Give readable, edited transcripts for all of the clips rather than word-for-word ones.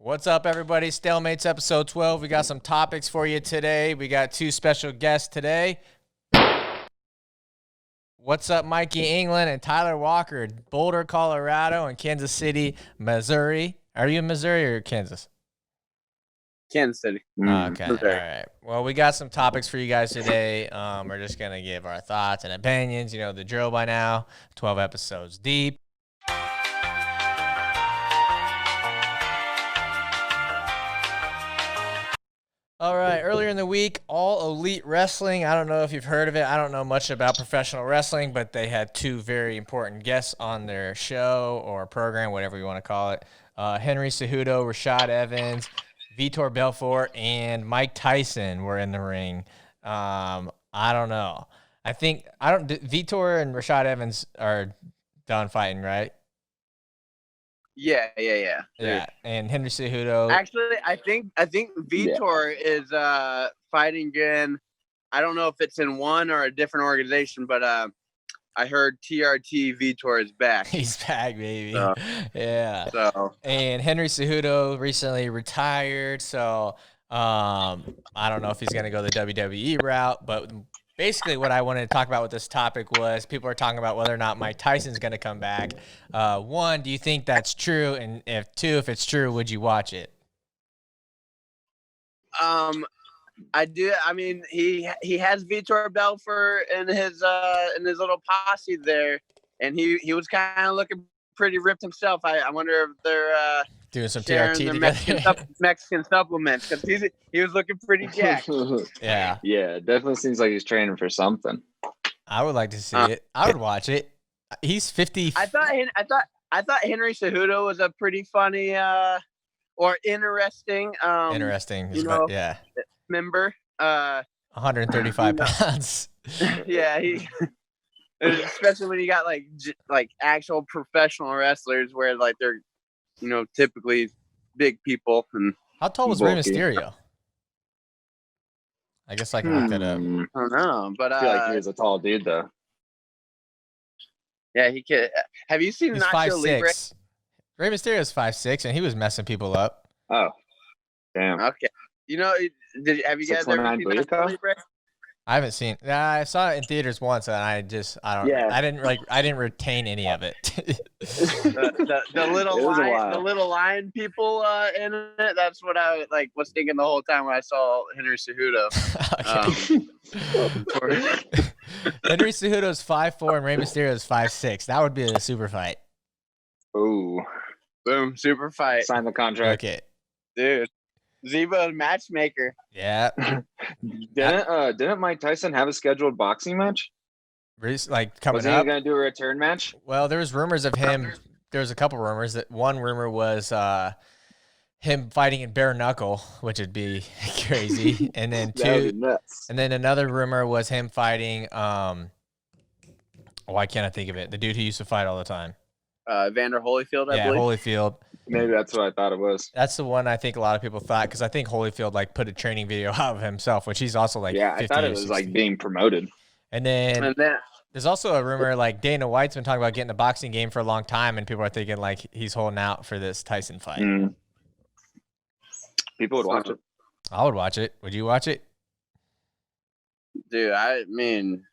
What's up, everybody? StaleMates episode 12. We got some topics for you today. We got two special guests today. What's up, Mikey England and Tyler Walker, Boulder, Colorado, and Kansas City, Missouri. Are you in Missouri or Kansas? Kansas City. Okay, all right. Well, we got some topics for you guys today. We're just going to give our thoughts and opinions. You know the drill by now, 12 episodes deep. All right, earlier in the week, All Elite Wrestling. I don't know if you've heard of it. I don't know much about professional wrestling, but they had two very important guests on their show or program, whatever you want to call it. Henry Cejudo, Rashad Evans, Vitor Belfort, and Mike Tyson were in the ring. I don't know. Vitor and Rashad Evans are done fighting, right? Yeah. Yeah, and Henry Cejudo. Actually, I think Vitor is fighting again. I don't know if it's in one or a different organization, but I heard TRT Vitor is back. He's back, baby. So, yeah. So and Henry Cejudo recently retired, so I don't know if he's going to go the WWE route, but basically what I wanted to talk about with this topic was people are talking about whether or not Mike Tyson's going to come back. One, do you think that's true? And if it's true, would you watch it? I do. I mean, he has Vitor Belfort in his little posse there, and he was kind of looking pretty ripped himself. I wonder if they're doing some TRT together. Mexican supplements, because he was looking pretty jacked. Yeah, definitely seems like he's training for something. I would like to see it. I would watch it. He's 50. I thought Henry Cejudo was a pretty funny or interesting yeah, member. 135 pounds. Yeah, especially when you got like actual professional wrestlers where like they're typically big people. And how tall was Rey Mysterio? I guess I can look that up. I don't know, but I feel like he was a tall dude though. Yeah, he could. Have you seen Nacho Libre? Rey Mysterio is 5'6", and he was messing people up. Oh, damn. Okay. Have you guys ever seen Nacho Libre? I haven't seen. I saw it in theaters once, and I don't. Yeah. I didn't retain any of it. the little lion people in it. That's what I was thinking the whole time when I saw Henry Cejudo. Henry Cejudo's 5'4" and Rey Mysterio's 5'6". That would be a super fight. Ooh, boom, super fight. Sign the contract, okay, dude. Zebo's matchmaker. Yeah. Didn't Mike Tyson have a scheduled boxing match? Coming up? Was he going to do a return match? Well, there was rumors of him. There was a couple rumors. That one rumor was him fighting in bare knuckle, which would be crazy. And then and then another rumor was him fighting. Why can't I think of it? The dude who used to fight all the time. Vander Holyfield, I believe. Holyfield. Maybe that's what I thought it was. That's the one I think a lot of people thought, because I think Holyfield put a training video out of himself, which he's also I thought it was being promoted. And then there's also a rumor Dana White's been talking about getting the boxing game for a long time, and people are thinking he's holding out for this Tyson fight. People would watch it. I would watch it. Would you watch it? Dude, I mean,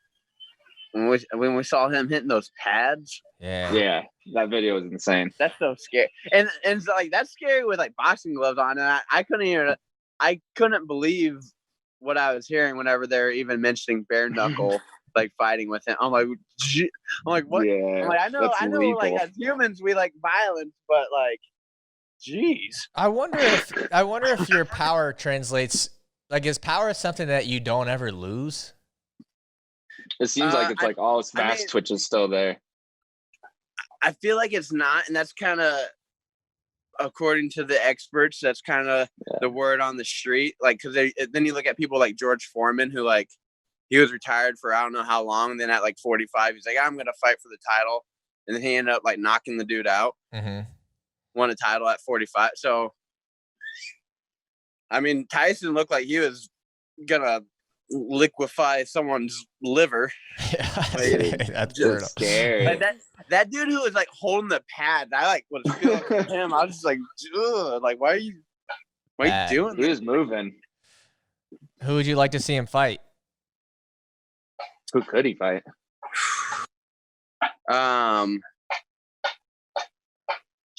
when we saw him hitting those pads. Yeah, that video was insane. That's so scary, and it's that's scary with boxing gloves on. And I couldn't believe what I was hearing whenever they're even mentioning bare knuckle fighting with him. I'm like, what? Yeah, I know, as humans we like violence, but geez. I wonder if your power translates. Is power something that you don't ever lose? It seems like it's all his fast twitches still there. I feel like it's not, and that's kind of, according to the experts, that's kind of the word on the street. Because then you look at people like George Foreman, who he was retired for I don't know how long. And then at 45, he's like, I'm gonna fight for the title, and then he ended up knocking the dude out. Mm-hmm. Won a title at 45. So, I mean, Tyson looked like he was gonna liquefy someone's liver. Yeah, that's brutal. Scary. Like that dude who was like holding the pad, I like was feeling him. I was just like, ugh, like why are you doing He this? was moving. Who would you like to see him fight? Who could he fight?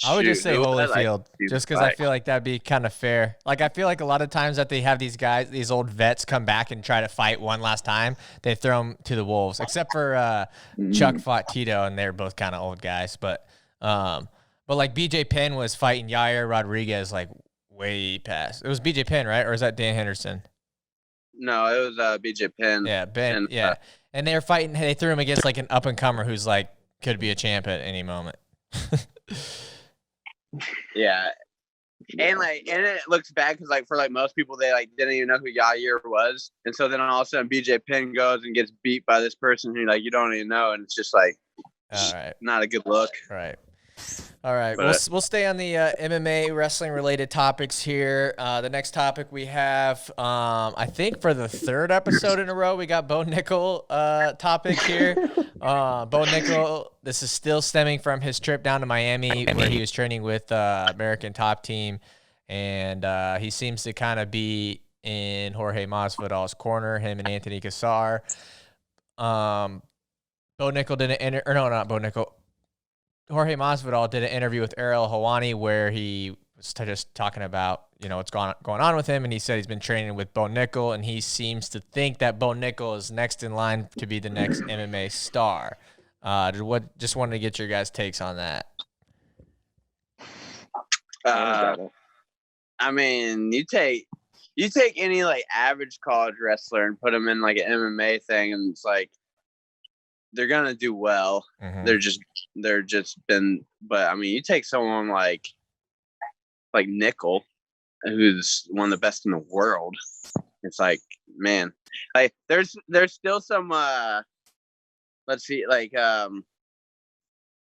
I would just say Holyfield, just because I fight? feel like that'd be kind of fair. Like, I feel like a lot of times that they have these guys, these old vets come back and try to fight one last time, they throw them to the wolves, except for Chuck fought Tito, and they're both kind of old guys. But like BJ Penn was fighting Yair Rodriguez, like way past. It was BJ Penn, right? Or is that Dan Henderson? No, it was BJ Penn. Yeah, Ben. And, yeah, and they were fighting. They threw him against like an up and comer who's like could be a champ at any moment. Yeah, and it looks bad because like for like most people they like didn't even know who Yair was, and so then all of a sudden BJ Penn goes and gets beat by this person who like you don't even know, and it's just like All right, not a good look. All right. But, We'll stay on the MMA wrestling related topics here. The next topic we have, I think for the third episode in a row, we got Bo Nickal topic here. Bo Nickal, this is still stemming from his trip down to Miami where he was training with American Top Team, and he seems to kind of be in Jorge Masvidal's corner, him and Anthony Cassar. Bo Nickal didn't not Bo Nickal. Jorge Masvidal did an interview with Ariel Helwani where he was just talking about, what's going on with him, and he said he's been training with Bo Nickal, and he seems to think that Bo Nickal is next in line to be the next MMA star. Just wanted to get your guys' takes on that. I mean, you take any like average college wrestler and put them in like an MMA thing, and it's like they're gonna do well. Mm-hmm. But I mean, you take someone like Nickal, who's one of the best in the world. It's like, man, like there's still some let's see, like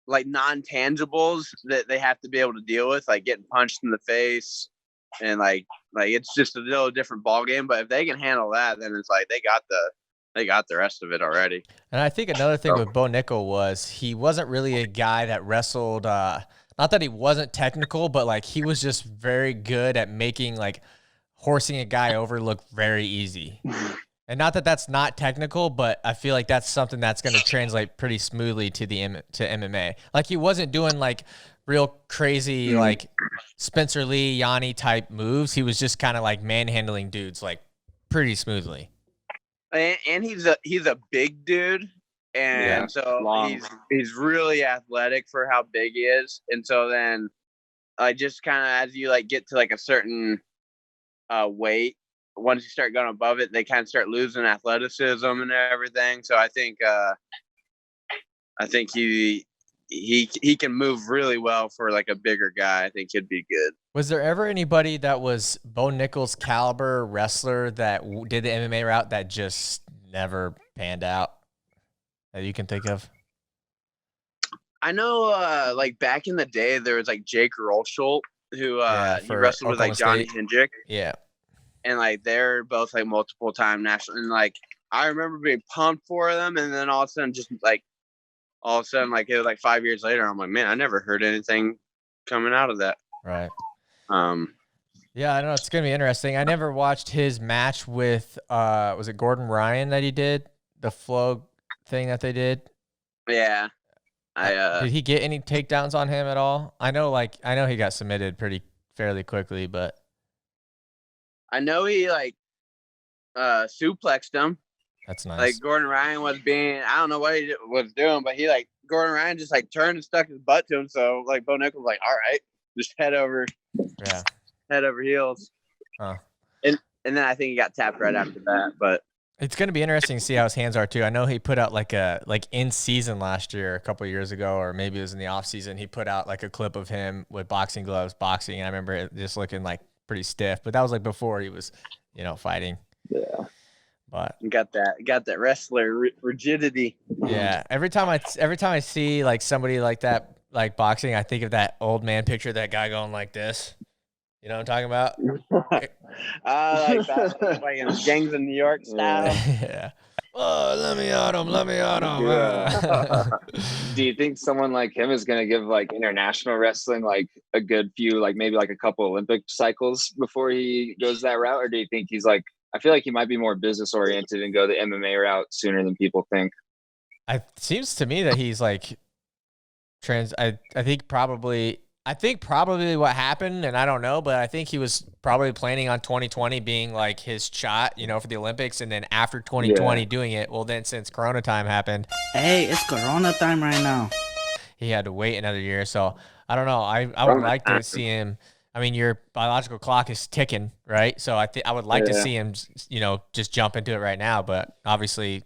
non-tangibles that they have to be able to deal with, like getting punched in the face, and like it's just a little different ball game. But if they can handle that, then it's like they got the rest of it already. And I think another thing with Bo Nickal was he wasn't really a guy that wrestled. Not that he wasn't technical, but like he was just very good at making like horsing a guy over look very easy. And not that that's not technical, but I feel like that's something that's going to translate pretty smoothly to MMA. Like he wasn't doing like real crazy like Spencer Lee, Yanni type moves. He was just kind of like manhandling dudes like pretty smoothly. And he's a big dude, and so he's really athletic for how big he is. And so then, just kind of as you like get to like a certain weight, once you start going above it, they kind of start losing athleticism and everything. So I think he can move really well for like a bigger guy. I think he'd be good. Was there ever anybody that was Bo Nickal's caliber wrestler that did the MMA route that just never panned out that you can think of? I know, like back in the day, there was like Jake Rolsholt who he wrestled with like Johnny Hendrick. Yeah, and like they're both like multiple time national. And like I remember being pumped for them, and then all of a sudden, like it was like 5 years later, I'm like, man, I never heard anything coming out of that. Right. Yeah, I don't know. It's gonna be interesting. I never watched his match with was it Gordon Ryan that he did the flow thing that they did? Yeah. Did he get any takedowns on him at all? I know he got submitted pretty fairly quickly, but I know he like suplexed him. That's nice. Like Gordon Ryan was I don't know what he was doing, but Gordon Ryan just like turned and stuck his butt to him. So like Bo Nickal was like, all right, just head over heels. Huh. And then I think he got tapped right after that. But it's going to be interesting to see how his hands are too. I know he put out like in season last year, a couple of years ago, or maybe it was in the off season. He put out like a clip of him with boxing gloves boxing. And I remember it just looking like pretty stiff, but that was like before he was, fighting. Yeah. But got that wrestler rigidity. Yeah. Every time I see like somebody like that, like boxing, I think of that old man picture, that guy going like this. You know what I'm talking about? Like that, like in gangs in New York style. Yeah. Oh, let me on him. Let me on him. Yeah. Do you think someone like him is going to give like international wrestling like a good few, like maybe like a couple Olympic cycles before he goes that route? Or do you think he's like, I feel like he might be more business oriented and go the MMA route sooner than people think? It seems to me that he's like I think probably what happened, and I don't know, but I think he was probably planning on 2020 being like his shot, you know, for the Olympics, and then after 2020 doing it. Well, then since Corona time happened, hey, it's Corona time right now. He had to wait another year. So I don't know. I would like to see him. I mean, your biological clock is ticking, right? So I would like to see him, you know, just jump into it right now. But obviously,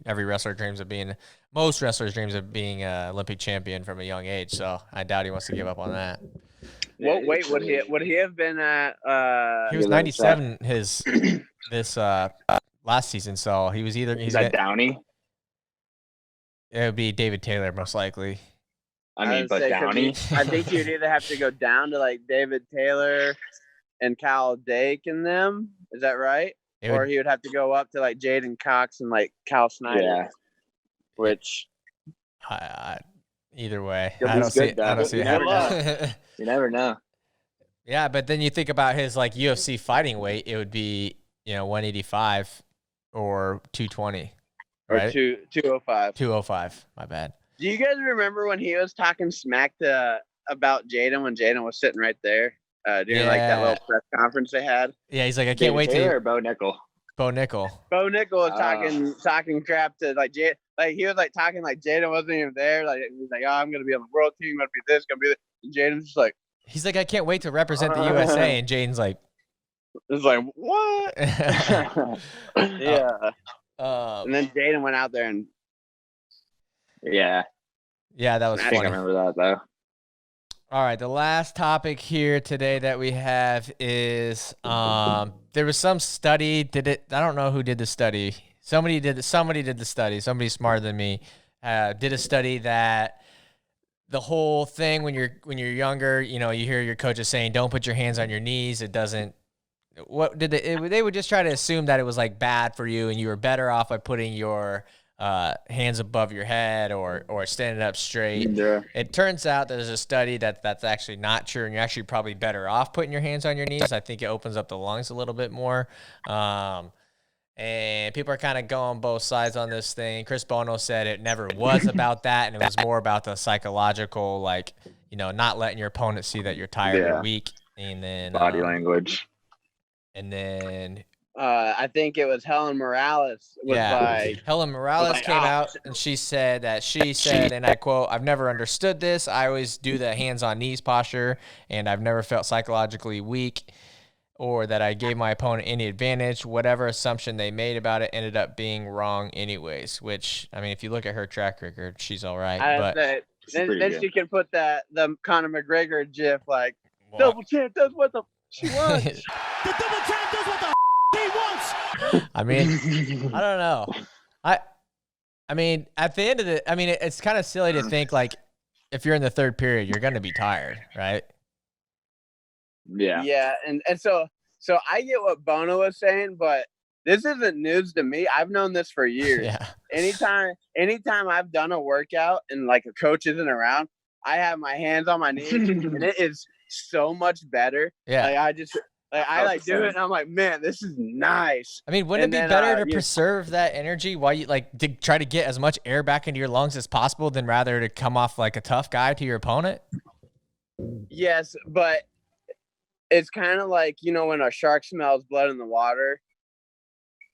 most wrestlers dreams of being an Olympic champion from a young age. So I doubt he wants to give up on that. Well, wait, would he have been at? He was 97 this last season. So he was Is that Downey? It would be David Taylor most likely. I mean, but Downey. I think you'd either have to go down to like David Taylor and Cal Dake and them. Is that right? Or he would have to go up to like Jaden Cox and like Cal Snyder. Yeah. Which either way, I don't see it happening. You never know. Yeah, but then you think about his like UFC fighting weight, it would be, you know, 185 or 220. Right? Or 205. 205. My bad. Do you guys remember when he was talking smack about Jaden when Jaden was sitting right there during like that little press conference they had? Yeah, he's like, I can't wait to. Or Bo Nickal. Bo Nickal. Bo Nickal was talking crap to like Jaden. Like he was like talking like Jaden wasn't even there. Like he's like, oh, I'm gonna be on the world team. I'm gonna be this. Gonna be this. And Jaden's just like, he's like, I can't wait to represent the USA. And Jaden's like, it's like what? Yeah. And then Jaden went out there and. Yeah, that was funny. I remember that though. All right, the last topic here today that we have is there was some study. I don't know who did the study. Somebody did the study. Somebody smarter than me did a study that the whole thing when you're younger, you know, you hear your coaches saying, "Don't put your hands on your knees." It doesn't. What did they would just try to assume that it was like bad for you, and you were better off by putting your hands above your head or standing up straight. Yeah. It turns out there's a study that's actually not true, and you're actually probably better off putting your hands on your knees. I think it opens up the lungs a little bit more. And people are kind of going both sides on this thing. Chris Bono said it never was about that, and it was more about the psychological, like, you know, not letting your opponent see that you're tired or weak. And then body language. And then I think it was Helen Morales. Helen Morales came out and she said, and I quote, "I've never understood this. I always do the hands on knees posture, and I've never felt psychologically weak or that I gave my opponent any advantage. Whatever assumption they made about it ended up being wrong anyways." Which, I mean, if you look at her track record, she's all right. Then she can put the Conor McGregor gif like, double champ does what the she wants. The double champ does what the he wants. I mean, I don't know. I mean, at the end of it's kind of silly to think like if you're in the third period, you're going to be tired, right? Yeah. Yeah, and so I get what Bono was saying, but this isn't news to me. I've known this for years. Yeah. Anytime I've done a workout and like a coach isn't around, I have my hands on my knees, and it is so much better. Yeah. I do it, and I'm like, man, this is nice. I mean, wouldn't it be better to preserve that energy while you to try to get as much air back into your lungs as possible than rather to come off like a tough guy to your opponent? Yes, but it's kind of like, you know, when a shark smells blood in the water.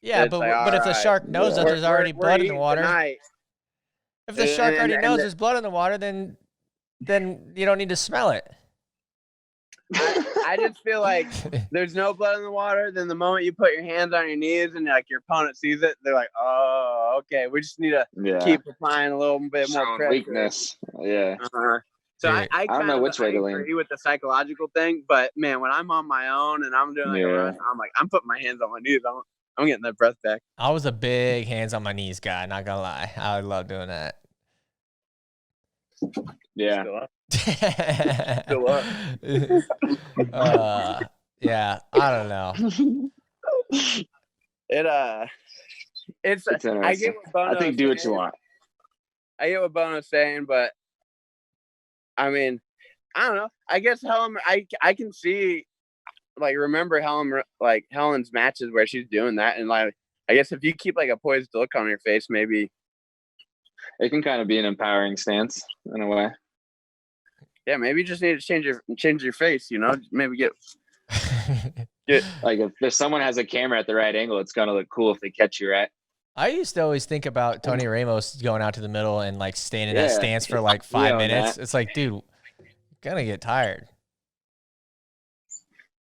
Yeah, but if the shark knows that there's already blood in the water, if the shark already knows there's blood in the water, then you don't need to smell it. I just feel like there's no blood in the water. Then the moment you put your hands on your knees and like your opponent sees it, they're like, "Oh, okay. We just need to keep applying a little bit more pressure." Weakness. Yeah. So I don't know which way to lean. Agree with the psychological thing, but man, when I'm on my own and I'm doing like a run, I'm like, I'm putting my hands on my knees. I'm getting that breath back. I was a big hands on my knees guy. Not gonna lie, I love doing that. Yeah. Still up. Yeah, I don't know. It's It's I get interesting. what Bono's I think do what you saying. want. I get what Bono's saying, but I mean, I don't know. I guess Helen, I can see, like, remember Helen's matches where she's doing that, and like, I guess if you keep like a poised look on your face, maybe It can kind of be an empowering stance in a way. yeah, maybe you just need to change your face, you know, maybe get Like if someone has a camera at the right angle, it's gonna look cool if they catch you right. I used to always think about Tony Ramos going out to the middle and like staying in that Yeah. stance for like You 5 own minutes. that. It's like, dude, gonna get tired.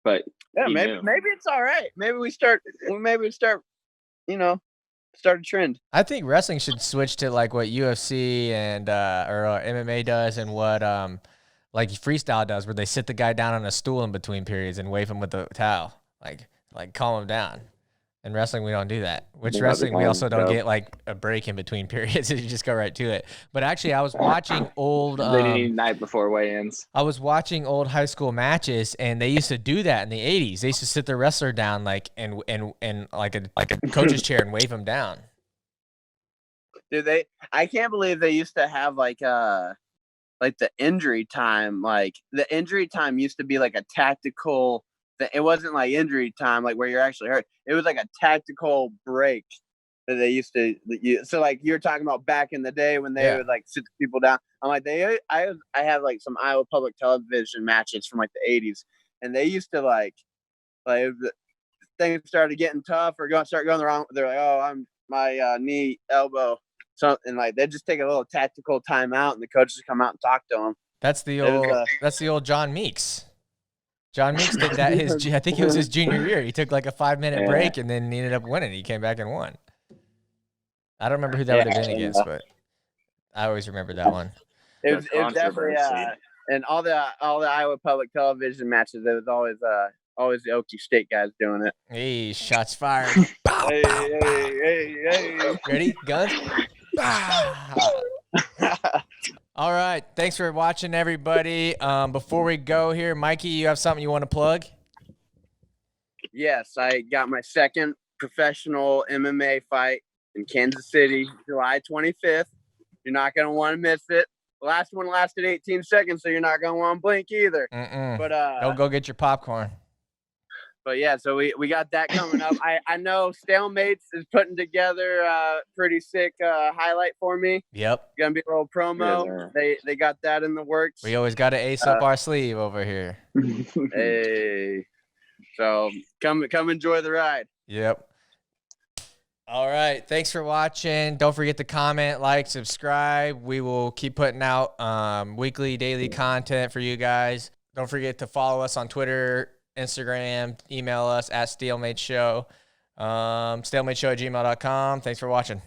But yeah, he maybe knew. it's all right. Maybe we start, you know, start a trend. I think wrestling should switch to like what UFC and or MMA does, and what like freestyle does, where they sit the guy down on a stool in between periods and wave him with a towel, like calm him down. In wrestling, we don't do that. Which That'd be wrestling, we kind also of don't dope. get like a break in between periods. You just go right to it. But actually, I was watching old. They need night before weigh-ins. I was watching old high school matches, and they used to do that in the '80s. They used to sit the wrestler down like and like a coach's chair and wave him down. Dude, I can't believe they used to have like the injury time. Like the injury time used to be like a tactical. It wasn't like injury time, like where you're actually hurt. It was like a tactical break that they used to. So like you're talking about back in the day when they would like sit people down. I'm like I have like some Iowa Public Television matches from like the '80s, and they used to like things started getting tough or start going the wrong. They're like, oh, I'm my knee, elbow, something like they just take a little tactical timeout, and the coaches come out and talk to them. That's the old John Meeks. John Meeks did that I think it was his junior year. He took like a 5-minute break and then he ended up winning. He came back and won. I don't remember who that would have been against, but I always remember that one. It was definitely and all the Iowa Public Television matches. It was always the Okie State guys doing it. Hey, shots fired. Bow, Hey, bow, bow. hey. Ready? Guns? All right. Thanks for watching, everybody. Before we go here, Mikey, you have something you want to plug? Yes, I got my second professional MMA fight in Kansas City, July 25th. You're not going to want to miss it. The last one lasted 18 seconds, so you're not going to want to blink either. But don't go get your popcorn. But yeah, so we got that coming up. I know StaleMates is putting together a pretty sick highlight for me. Yep. Gonna be a little promo. They got that in the works. We always got an ace up our sleeve over here. Hey. So come enjoy the ride. Yep. All right. Thanks for watching. Don't forget to comment, like, subscribe. We will keep putting out weekly, daily content for you guys. Don't forget to follow us on Twitter, Instagram, email us at StaleMatesShow, StaleMatesShow@gmail.com. Thanks for watching.